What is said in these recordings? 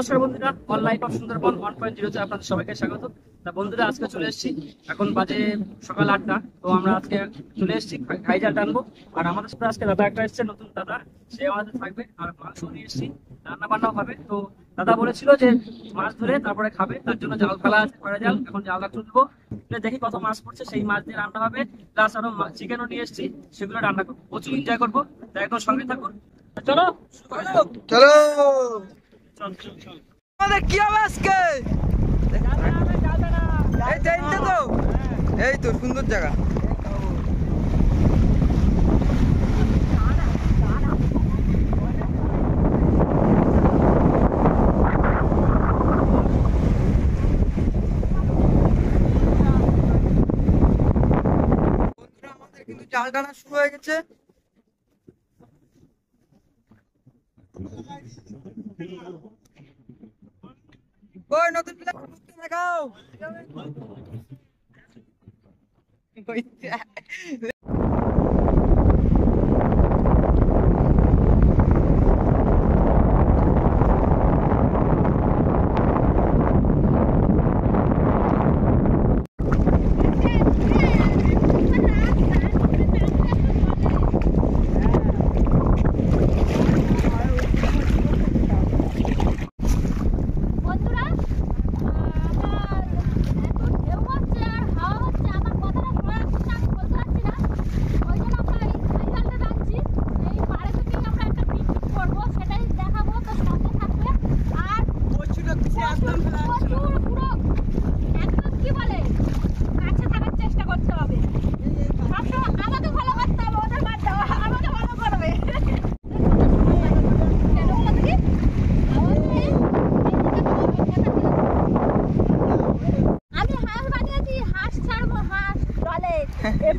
নমস্কার বন্ধুরা, online of Sundarban 1.0 আপনাদের সবাইকে স্বাগত। তা বন্ধুরা, আজকে চলে এসেছি, এখন বাজে সকাল 8টা। তো আমরা আজকে চলে এসেছি খাইজাল টানবো। আর আমাদের সাথে আজকে দাদা একটা এসছে, নতুন দাদা, সে আমাদের থাকবে। আর মাংস নিয়ে এসেছি, রান্না বান্নাও হবে। তো দাদা বলেছিল যে মাছ ধরে তারপরে খাবে, তার জন্য জাল ফেলা আছে, করা জাল। এখন জালটা তুলবো, দেখি কত মাছ পড়ছে, সেই মাছ দিয়ে রান্না হবে। প্লাস আরো চিকেনও নিয়ে এসেছি, সেগুলো রান্না করবো। প্রচুর এনজয় করবো, তাই একদম সঙ্গে থাকুন। চলো চলো। চল চল চল। আমাদের কি হবে আজকে? এই তো সুন্দর জায়গা। আমাদের কিন্তু জাল টানা শুরু হয়ে গেছে। ওই নতুন প্লেয়ার দেখাও।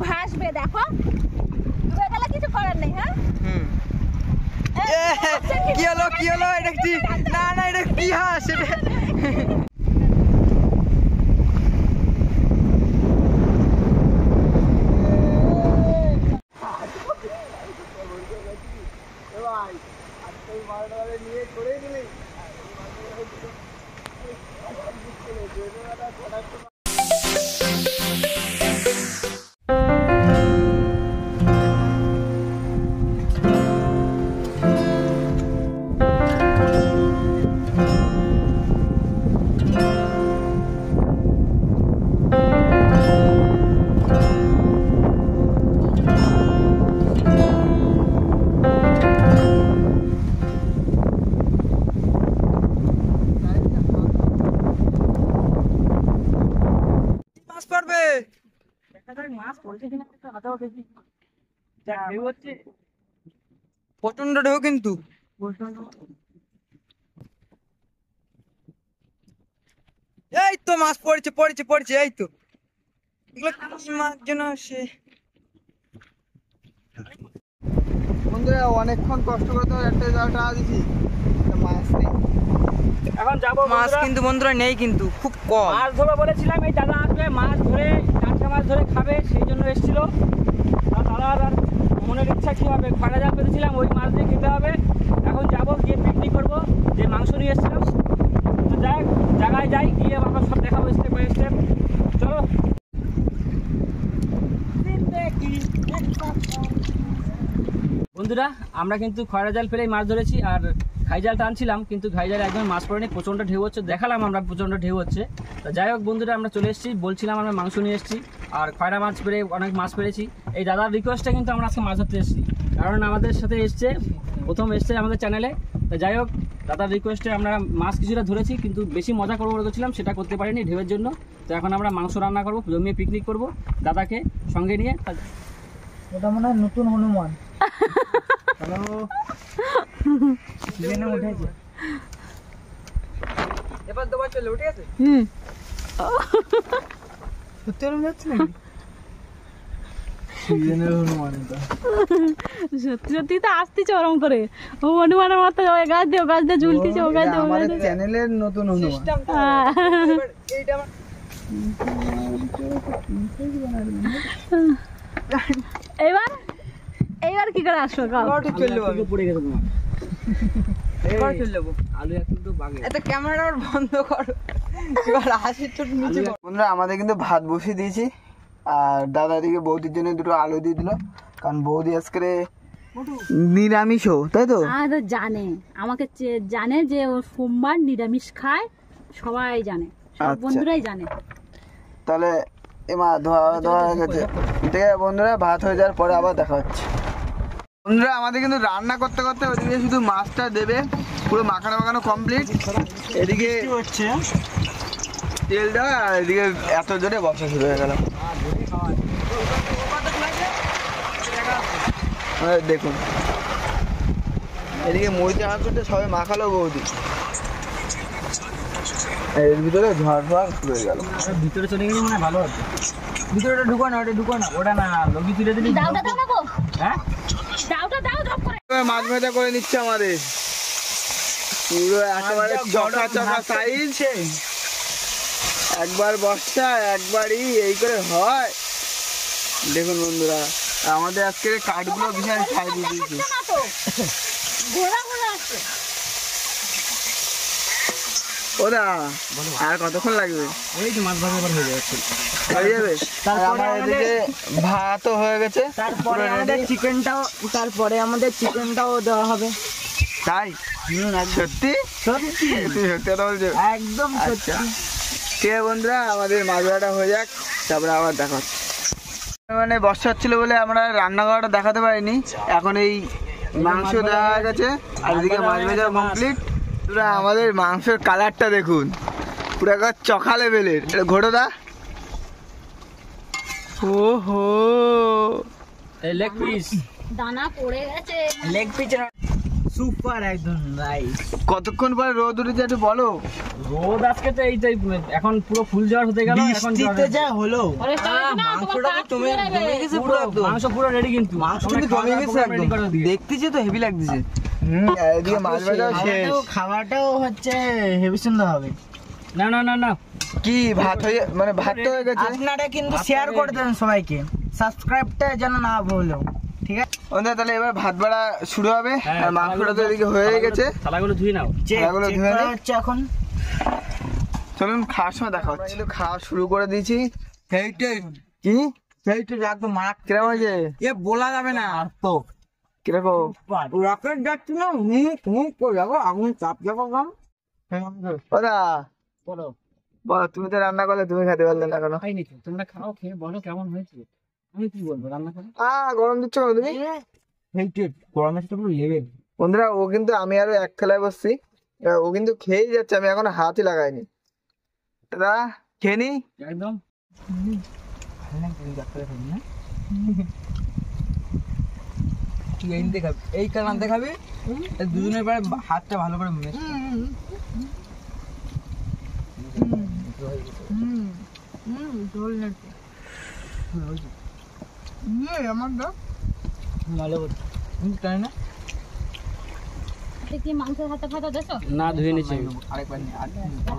ভাসবে, দেখো ডুবে গেলে কিছু করার নেই। হ্যাঁ, কি হলো কি হলো? এটা কি? না না, এটা কি হাঁস? এটা প্রচন্ড ঢেউ কিন্তু। এই তো মাছ পড়েছে পড়েছে পড়েছে। এই তো এগুলো মাছ যেন সে। বন্ধুরা, অনেকক্ষণ কষ্ট করে তো একটা জাল টানা দিছি, মাছ নেই। এখন যাবো মাছ কিন্তু বন্ধুরা নেই, কিন্তু খুব কম। মাছ ধরবো বলেছিলাম, এই দাদা আসবে মাছ ধরে, টাটকা মাছ ধরে খাবে, সেই জন্য এসেছিল। দাদার আর মনের ইচ্ছা কি হবে, খয়রা জাল পেতেছিলাম, ওই মাছ দিয়ে খেতে হবে। এখন যাবো, গিয়ে পিকনিক করবো, যে মাংস নিয়ে এসেছিলাম। তো যাই, জায়গায় যাই, গিয়ে আমরা সব দেখাবো স্টেপ বাই স্টেপ। চলো। বন্ধুরা, আমরা কিন্তু খয়রা জাল ফেলেই মাছ ধরেছি। আর ঘাইজাল টানছিলাম, কিন্তু ঘাইজাল একদম মাছ পড়েনি, প্রচণ্ড ঢেউ হচ্ছে। দেখালাম আমরা প্রচণ্ড ঢেউ হচ্ছে। তো যাই হোক বন্ধুরা, আমরা চলে এসেছি, বলছিলাম আমরা মাংস নিয়ে এসেছি। আর খয়রা মাছ পেরে অনেক মাছ পেরেছি। এই দাদার রিকোয়েস্টে কিন্তু আমরা আজকে মাছ ধরতে এসেছি, কারণ আমাদের সাথে এসছে, প্রথম এসছে আমাদের চ্যানেলে। তো যাই হোক, দাদার রিকোয়েস্টে আমরা মাছ কিছুটা ধরেছি, কিন্তু বেশি মজা করবো বলেছিলাম, সেটা করতে পারিনি ঢেউয়ের জন্য। তো এখন আমরা মাংস রান্না করবো, জমিয়ে পিকনিক করবো দাদাকে সঙ্গে নিয়ে। ওটা মনে হয় নতুন হনুমান। হ্যালো, উঠেছে এবার দুবার চলে উঠে গেছে। সত্যি যাচ্ছে নাকি? সত্যি সত্যি তো আসতে চরম করে ও হনুমানের মতো ওই গাছ দিয়ে ঝুলতেছে, ও গাছ দিয়ে আমাদের চ্যানেলের নতুন হনুমান। এইবার এইবার কি করে আসবে? পড়ে গেছে তোমার। এবার চলে যাবো। আলু একটু বাগে এত ক্যামেরা বন্ধ করো, এবার হাসির চোট নিচে পড়ো। বন্ধুরা আমাদের কিন্তু ভাত বসিয়ে দিয়েছি, আর দাদা দিকে বৌদির জন্য দুটো আলু দিয়ে দিল, কারণ বৌদি আজকে নিরামিষও, তাই তো? জানে আমাকে জানে যে ও সোমবার নিরামিষ খায়, সবাই জানে, সব বন্ধুরাই জানে। তাহলে এমা ধোয়া হয়ে গেছে, ঠিক আছে বন্ধুরা, ভাত হয়ে যাওয়ার পরে আবার দেখা হচ্ছে। বন্ধুরা আমাদের কিন্তু রান্না করতে করতে ওদিকে শুধু মাছটা দেবে, পুরো মাখানো কমপ্লিট, এদিকে হচ্ছে তেল দেওয়া, আর এদিকে এত জোরে বসা শুরু হয়ে গেল। দেখুন এদিকে মরিচা হাঁসুটা সবাই মাখালো বৌদি, এর ভিতরে ঝড় শুরু হয়ে গেল। ভিতরে চলে গেলে মনে হয় ভালো হতো। ভিতরে ওটা ঢুকো না, ওটা না লগি তুলে দিলি। হ্যাঁ মাছ ভাজা করে নিচ্ছে আমাদের, পুরো একেবারে চকা সাইজ, একবার বর্ষা একবারই এই করে হয়। দেখুন বন্ধুরা আমাদের আজকের কাঠগুলো বিশাল খাই দিয়ে দিয়েছে। ওরা আর কতক্ষণ লাগবে? এই যে মাছ ভাজা এবার হয়ে যাচ্ছে, হয়ে যাবে। আমার এদিকে ভাতও হয়ে গেছে, তারপরে আমাদের চিকেনটাও দেওয়া হবে। তাই? সত্যি সত্যি কথা বলছো? একদম আচ্ছা ঠিক আছে বন্ধুরা, আমাদের মাছ ভাজাটা হয়ে যাক, তারপরে আবার দেখা হচ্ছে। মানে বর্ষা হচ্ছিল বলে আমরা রান্নাঘরটা দেখাতে পারিনি, এখন এই মাংস দেওয়া হয়ে গেছে, আর এদিকে মাছ ভাজা কমপ্লিট। পুরো আমাদের মাংসের কালারটা দেখুন, পুরো একবার চখা লেভেলের। এটা ঘোড়োদা, ও হো লেগ পিস, দানা পড়ে গেছে। লেগ পিস সুপার একদম রাইস। কতক্ষণ পরে রোদ উঠেছে একটু বলো? রোদ আজকে তো এইটাই, এখন পুরো ফুল জ্বর হতে গেল। এখন বৃষ্টিতে যা হলো, মাংস পুরো রেডি, কিন্তু দেখতেছি তো হেভি লাগতেছে। এদিকে মাছ ভাজাও শেষ, খাওয়াটাও হচ্ছে হেভি সুন্দর হবে। না না না না, কি ভাত হয়ে মানে ভাত তো হয়ে গেছে। আপনারা কিন্তু শেয়ার করে দেন সবাইকে, সাবস্ক্রাইবটা যেন না ভুলো, ঠিক আছে বন্ধুরা? তাহলে এবার ভাত বাড়া শুরু হবে, হ্যাঁ, আর মাংসটা তো এদিকে হয়ে গেছে, থালাগুলো ধুই নাও। থালাগুলো চেক ধুয়ে করা নিই। হচ্ছে এখন। চলুন খাওয়ার সময় দেখা হচ্ছে। কিন্তু খাওয়া শুরু করে দিয়েছি। কি সেইটা একদম মারাক, কিরকম হয়েছে? এ বলা যাবে না তো। কিরকম? রকেট যাচ্ছে না, করে যাবো, আগুন চাপ যাবো গাম। ওরা বলো, বলো, তুমি তো রান্না করলে, তুমি খেতে পারলে না কেন? খাইনি তো, তোমরা খাও, খেয়ে বলো কেমন হয়েছে। আমি কি বলবো, রান্না করে। গরম দিচ্ছ কেন তুমি? গরমের সাথে পুরো লেভেল। বন্ধুরা ও কিন্তু, আমি আরো এক খেলায় বসছি, ও কিন্তু খেয়েই যাচ্ছে, আমি এখনো হাতই লাগাইনি। দাদা খেয়ে নি একদম। তুই এই দেখাবি, এই কালার দেখাবি, দুজনের পরে হাতটা ভালো করে মেশ। তাই না? কি মাংসের হাতে ফাটা দেছো? না, ধুয়ে নিচ্ছি। আরেকবার নি,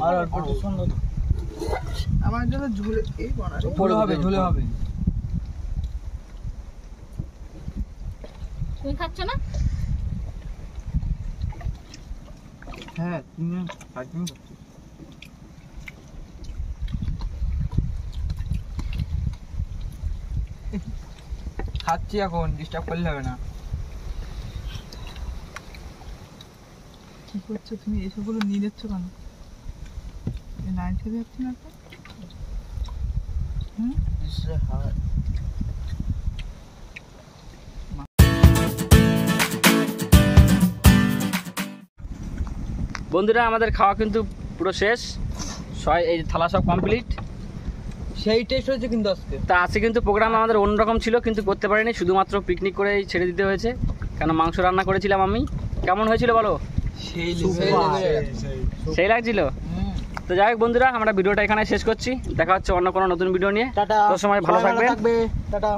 আর অল্প একটু সুন্দর। আমার জন্য ঝুলে এই বানানো ঝোলে হবে, ঝোলে হবে। তুমি খাচ্ছ না? হ্যাঁ, তুমি খাচ্ছি এখন, ডিস্টার্ব করলে হবে না। কি করছো তুমি? এসবগুলো নিয়ে যাচ্ছ কেন? লাইন খেতে যাচ্ছে না তো? বন্ধুরা আমাদের খাওয়া কিন্তু পুরো শেষ, এই থালা সব কমপ্লিট। সেই টেস্ট হয়েছে কিন্তু আজকে। তা আজকে কিন্তু প্রোগ্রাম আমাদের অন্যরকম ছিল, কিন্তু করতে পারিনি, শুধুমাত্র পিকনিক করেই ছেড়ে দিতে হয়েছে, কেন মাংস রান্না করেছিলাম আমি। কেমন হয়েছিল বলো? সেই লাগছিল। তো যাই হোক বন্ধুরা, আমরা ভিডিওটা এখানে শেষ করছি, দেখা হচ্ছে অন্য কোনো নতুন ভিডিও নিয়ে। টাটা, তো সময় ভালো থাকবে। টাটা।